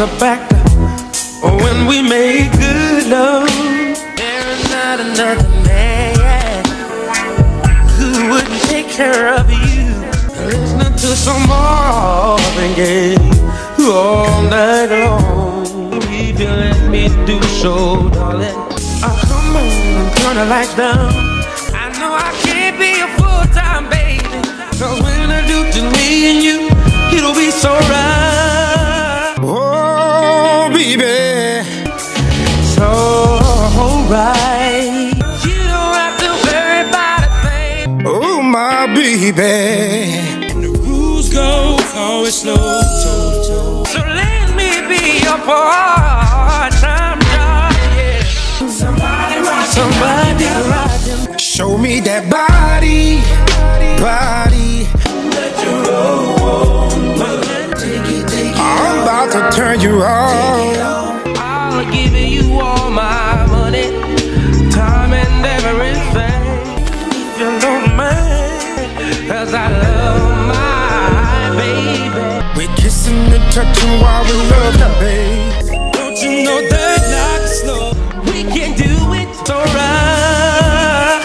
to back when we make good love. There is not another man who wouldn't take care of you. Listening to some Marvin Gaye all night long. If you let me do so, darling, come on, turn the lights down. I know I can't be a full-time baby, 'cause when I do to me and you, it'll be so right. Oh, baby, so right. You don't have to worry about a thing. Oh, my baby. And the rules go always slow. So let me be your part-time job, yeah. Somebody ride. Show me that body. Let you roll. I'm about to turn you on. I'll give you all my money, time and everything. If you don't mind, 'cause I love my baby. We're kissing and touching while we love her, babe. Don't you know that like slow, we can do it so right.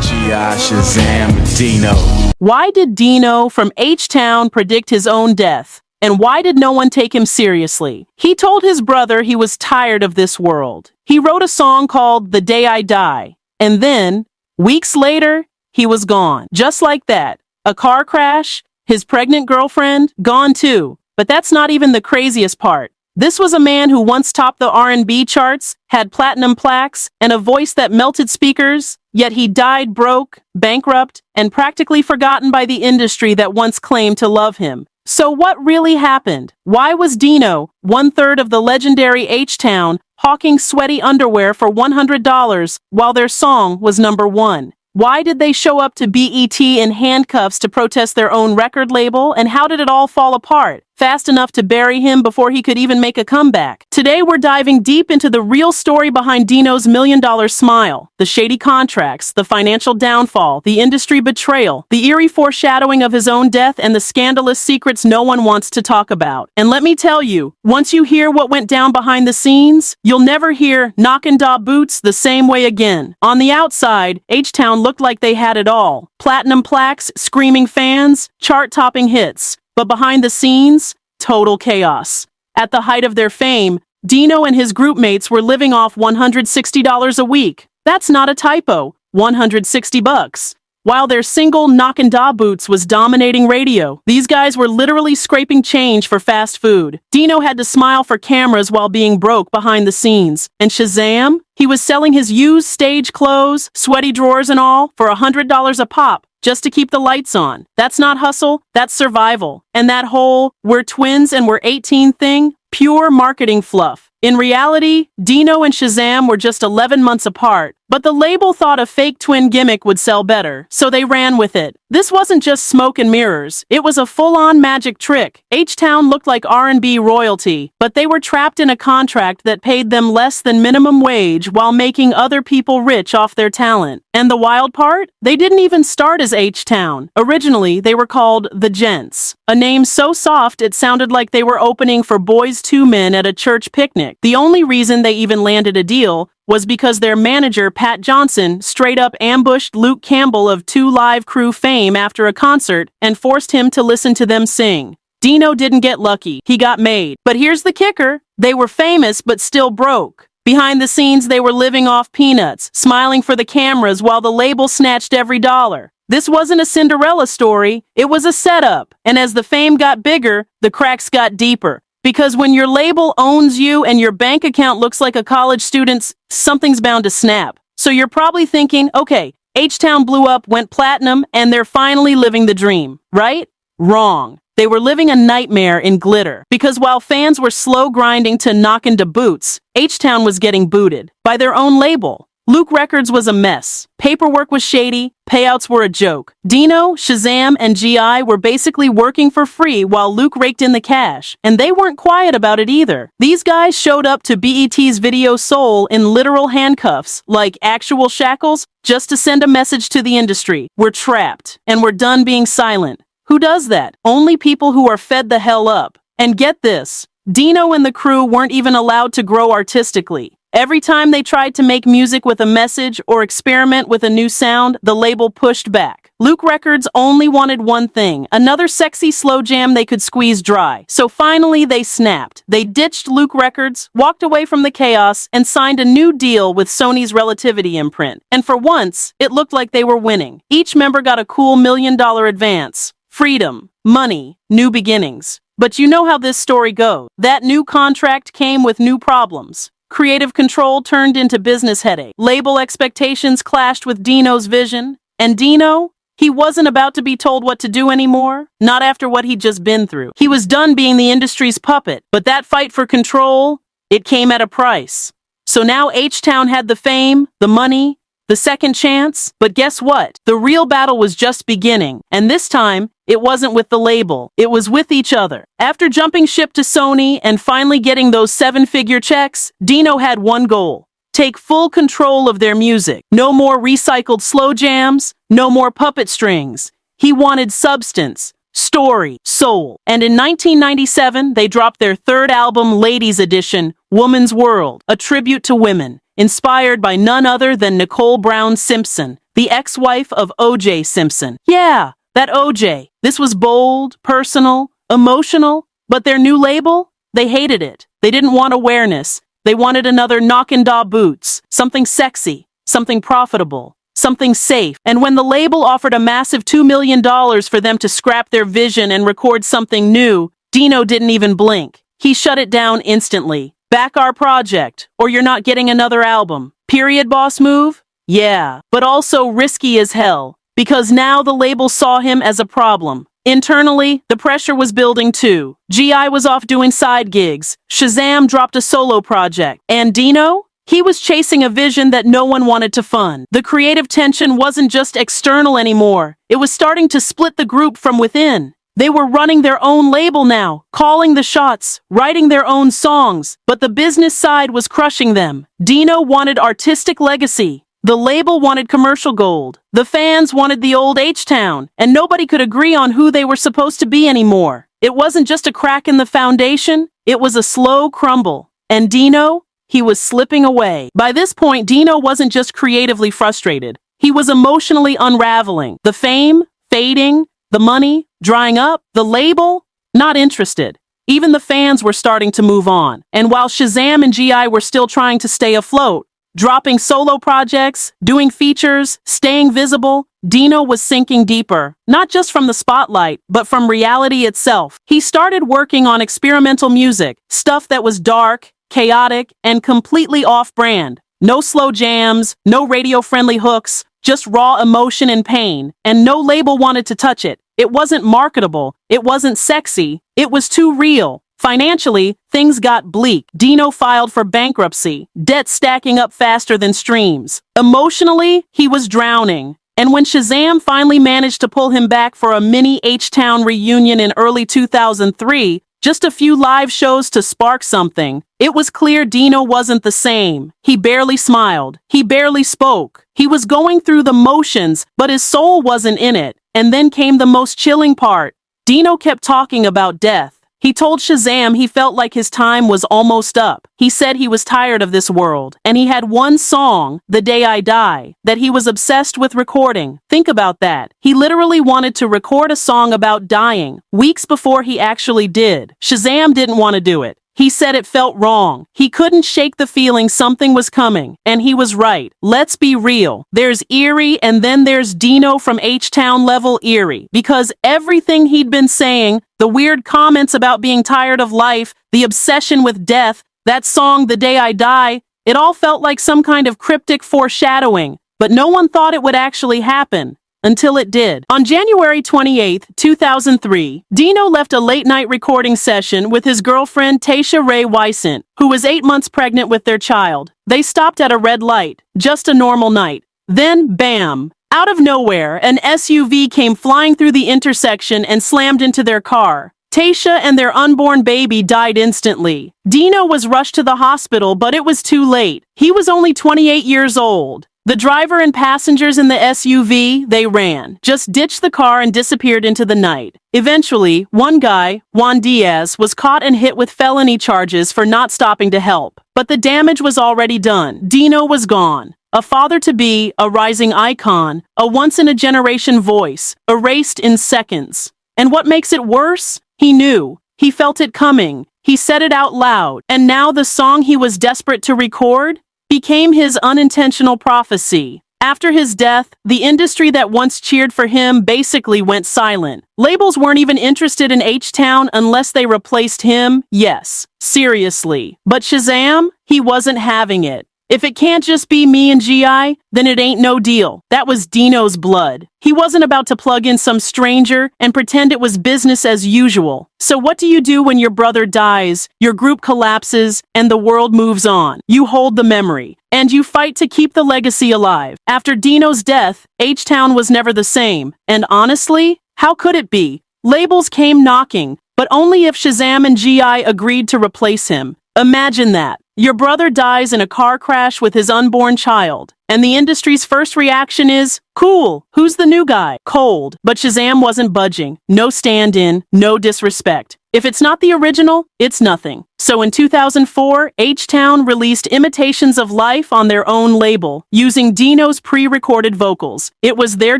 G.I. Shazam, Dino. Why did Dino from H-Town predict his own death? And why did no one take him seriously? He told his brother he was tired of this world. He wrote a song called The Day I Die. And then, weeks later, he was gone. Just like that. A car crash, his pregnant girlfriend, gone too. But that's not even the craziest part. This was a man who once topped the R&B charts, had platinum plaques, and a voice that melted speakers, yet he died broke, bankrupt, and practically forgotten by the industry that once claimed to love him. So what really happened? Why was Dino, 1/3 of the legendary H-Town, hawking sweaty underwear for $100 while their song was #1? Why did they show up to BET in handcuffs to protest their own record label, and how did it all fall apart fast enough to bury him before he could even make a comeback? Today we're diving deep into the real story behind Dino's $1 million smile, the shady contracts, the financial downfall, the industry betrayal, the eerie foreshadowing of his own death, and the scandalous secrets no one wants to talk about. And let me tell you, once you hear what went down behind the scenes, you'll never hear knockin' da boots the same way again. On the outside, H-Town looked like they had it all. Platinum plaques, screaming fans, chart-topping hits. But behind the scenes, total chaos. At the height of their fame, Dino and his group mates were living off $160 a week. That's not a typo, $160. While their single Knockin' Da Boots was dominating radio, these guys were literally scraping change for fast food. Dino had to smile for cameras while being broke behind the scenes. And Shazam? He was selling his used stage clothes, sweaty drawers and all, for $100 a pop, just to keep the lights on. That's not hustle, that's survival. And that whole, we're twins and we're 18 thing, pure marketing fluff. In reality, Dino and Shazam were just 11 months apart, but the label thought a fake twin gimmick would sell better, so they ran with it. This wasn't just smoke and mirrors, it was a full-on magic trick. H-Town looked like R&B royalty, but they were trapped in a contract that paid them less than minimum wage while making other people rich off their talent. And the wild part? They didn't even start as H-Town. Originally, they were called The Gents, a name so soft it sounded like they were opening for Boys II Men at a church picnic. The only reason they even landed a deal was because their manager, Pat Johnson, straight up ambushed Luke Campbell of 2 Live Crew fame after a concert and forced him to listen to them sing. Dino didn't get lucky, he got made. But here's the kicker, they were famous but still broke. Behind the scenes, they were living off peanuts, smiling for the cameras while the label snatched every dollar. This wasn't a Cinderella story, it was a setup. And as the fame got bigger, the cracks got deeper. Because when your label owns you and your bank account looks like a college student's, something's bound to snap. So you're probably thinking, okay, H-Town blew up, went platinum, and they're finally living the dream, right? Wrong. They were living a nightmare in glitter. Because while fans were slow grinding to Knockin' Da Boots, H-Town was getting booted by their own label. Luke Records was a mess. Paperwork was shady, payouts were a joke. Dino, Shazam, and G.I. were basically working for free while Luke raked in the cash. And they weren't quiet about it either. These guys showed up to BET's Video Soul in literal handcuffs, like actual shackles, just to send a message to the industry. We're trapped, and we're done being silent. Who does that? Only people who are fed the hell up. And get this, Dino and the crew weren't even allowed to grow artistically. Every time they tried to make music with a message or experiment with a new sound, the label pushed back. Luke Records only wanted one thing, another sexy slow jam they could squeeze dry. So finally they snapped. They ditched Luke Records, walked away from the chaos, and signed a new deal with Sony's Relativity imprint. And for once, it looked like they were winning. Each member got a cool $1 million advance. Freedom, money, new beginnings. But you know how this story goes. That new contract came with new problems. Creative control turned into business headache. Label expectations clashed with Dino's vision. And Dino, he wasn't about to be told what to do anymore. Not after what he'd just been through. He was done being the industry's puppet. But that fight for control, it came at a price. So now H-Town had the fame, the money, the second chance. But guess what? The real battle was just beginning. And this time, it wasn't with the label. It was with each other. After jumping ship to Sony and finally getting those 7-figure checks, Dino had one goal. Take full control of their music. No more recycled slow jams. No more puppet strings. He wanted substance, story, soul. And in 1997, they dropped their third album, Ladies Edition, Woman's World, a tribute to women, inspired by none other than Nicole Brown Simpson, the ex-wife of O.J. Simpson. Yeah, that O.J. This was bold, personal, emotional, but their new label, they hated it. They didn't want awareness. They wanted another Knock-and-Daw Boots, something sexy, something profitable, something safe. And when the label offered a massive $2 million for them to scrap their vision and record something new, Dino didn't even blink. He shut it down instantly. Back our project, or you're not getting another album. Period, boss move? Yeah, but also risky as hell. Because now the label saw him as a problem. Internally, the pressure was building too. G.I. was off doing side gigs. Shazam dropped a solo project. And Dino? He was chasing a vision that no one wanted to fund. The creative tension wasn't just external anymore. It was starting to split the group from within. They were running their own label now, calling the shots, writing their own songs. But the business side was crushing them. Dino wanted artistic legacy. The label wanted commercial gold. The fans wanted the old H-Town, and nobody could agree on who they were supposed to be anymore. It wasn't just a crack in the foundation, it was a slow crumble. And Dino, he was slipping away. By this point, Dino wasn't just creatively frustrated. He was emotionally unraveling. The fame, fading, the money, drying up, the label, not interested. Even the fans were starting to move on. And while Shazam and G.I. were still trying to stay afloat, dropping solo projects, doing features, staying visible, Dino was sinking deeper, not just from the spotlight, but from reality itself. He started working on experimental music, stuff that was dark, chaotic, and completely off-brand. No slow jams, no radio-friendly hooks, just raw emotion and pain, and no label wanted to touch it. It wasn't marketable, it wasn't sexy, it was too real. Financially, things got bleak. Dino filed for bankruptcy, debt stacking up faster than streams. Emotionally, he was drowning. And when Shazam finally managed to pull him back for a mini H-Town reunion in early 2003, just a few live shows to spark something, it was clear Dino wasn't the same. He barely smiled. He barely spoke. He was going through the motions, but his soul wasn't in it. And then came the most chilling part. Dino kept talking about death. He told Shazam he felt like his time was almost up. He said he was tired of this world, and he had one song, The Day I Die, that he was obsessed with recording. Think about that. He literally wanted to record a song about dying, weeks before he actually did. Shazam didn't want to do it. He said it felt wrong. He couldn't shake the feeling something was coming, and he was right. Let's be real. There's eerie, and then there's Dino from H-Town level eerie. Because everything he'd been saying, the weird comments about being tired of life, the obsession with death, that song, The Day I Die, it all felt like some kind of cryptic foreshadowing. But no one thought it would actually happen. Until it did. On January 28, 2003, Dino left a late-night recording session with his girlfriend Tasha Ray Wysant, who was 8 months pregnant with their child. They stopped at a red light, just a normal night. Then, bam! Out of nowhere, an SUV came flying through the intersection and slammed into their car. Tasha and their unborn baby died instantly. Dino was rushed to the hospital, but it was too late. He was only 28 years old. The driver and passengers in the SUV, they ran, just ditched the car and disappeared into the night. Eventually, one guy, Juan Diaz, was caught and hit with felony charges for not stopping to help. But the damage was already done. Dino was gone. A father-to-be, a rising icon, a once-in-a-generation voice, erased in seconds. And what makes it worse? He knew. He felt it coming. He said it out loud. And now the song he was desperate to record became his unintentional prophecy. After his death, the industry that once cheered for him basically went silent. Labels weren't even interested in H-Town unless they replaced him. Yes, seriously. But Shazam? He wasn't having it. If it can't just be me and G.I., then it ain't no deal. That was Dino's blood. He wasn't about to plug in some stranger and pretend it was business as usual. So what do you do when your brother dies, your group collapses, and the world moves on? You hold the memory, and you fight to keep the legacy alive. After Dino's death, H-Town was never the same. And honestly, how could it be? Labels came knocking, but only if Shazam and G.I. agreed to replace him. Imagine that. Your brother dies in a car crash with his unborn child, and the industry's first reaction is, cool, who's the new guy? Cold. But Shazam wasn't budging. No stand-in, no disrespect. If it's not the original, it's nothing. So in 2004, H-Town released Imitations of Life on their own label, using Dino's pre-recorded vocals. It was their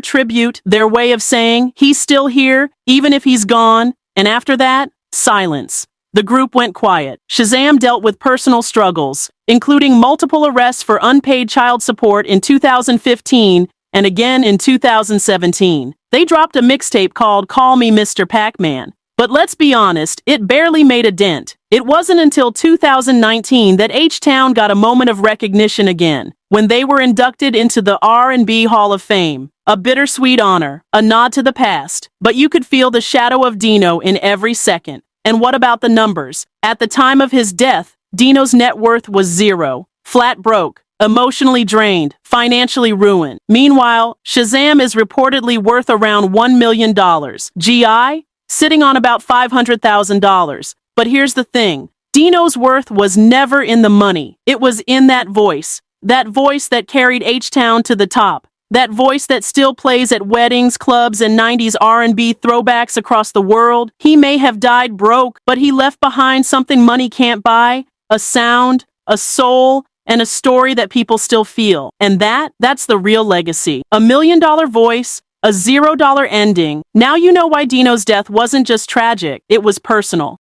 tribute, their way of saying, he's still here, even if he's gone. And after that, silence. The group went quiet. Shazam dealt with personal struggles, including multiple arrests for unpaid child support in 2015 and again in 2017. They dropped a mixtape called Call Me Mr. Pac-Man. But let's be honest, it barely made a dent. It wasn't until 2019 that H-Town got a moment of recognition again, when they were inducted into the R&B Hall of Fame. A bittersweet honor, a nod to the past, but you could feel the shadow of Dino in every second. And what about the numbers? At the time of his death, Dino's net worth was zero. Flat broke, emotionally drained, financially ruined. Meanwhile, Shazam is reportedly worth around $1 million. G.I.? Sitting on about $500,000. But here's the thing. Dino's worth was never in the money. It was in that voice. That voice that carried H-Town to the top. That voice that still plays at weddings, clubs, and 90s R&B throwbacks across the world. He may have died broke, but he left behind something money can't buy. A sound, a soul, and a story that people still feel. And that's the real legacy. $1 million voice, a $0 ending. Now you know why Dino's death wasn't just tragic, it was personal.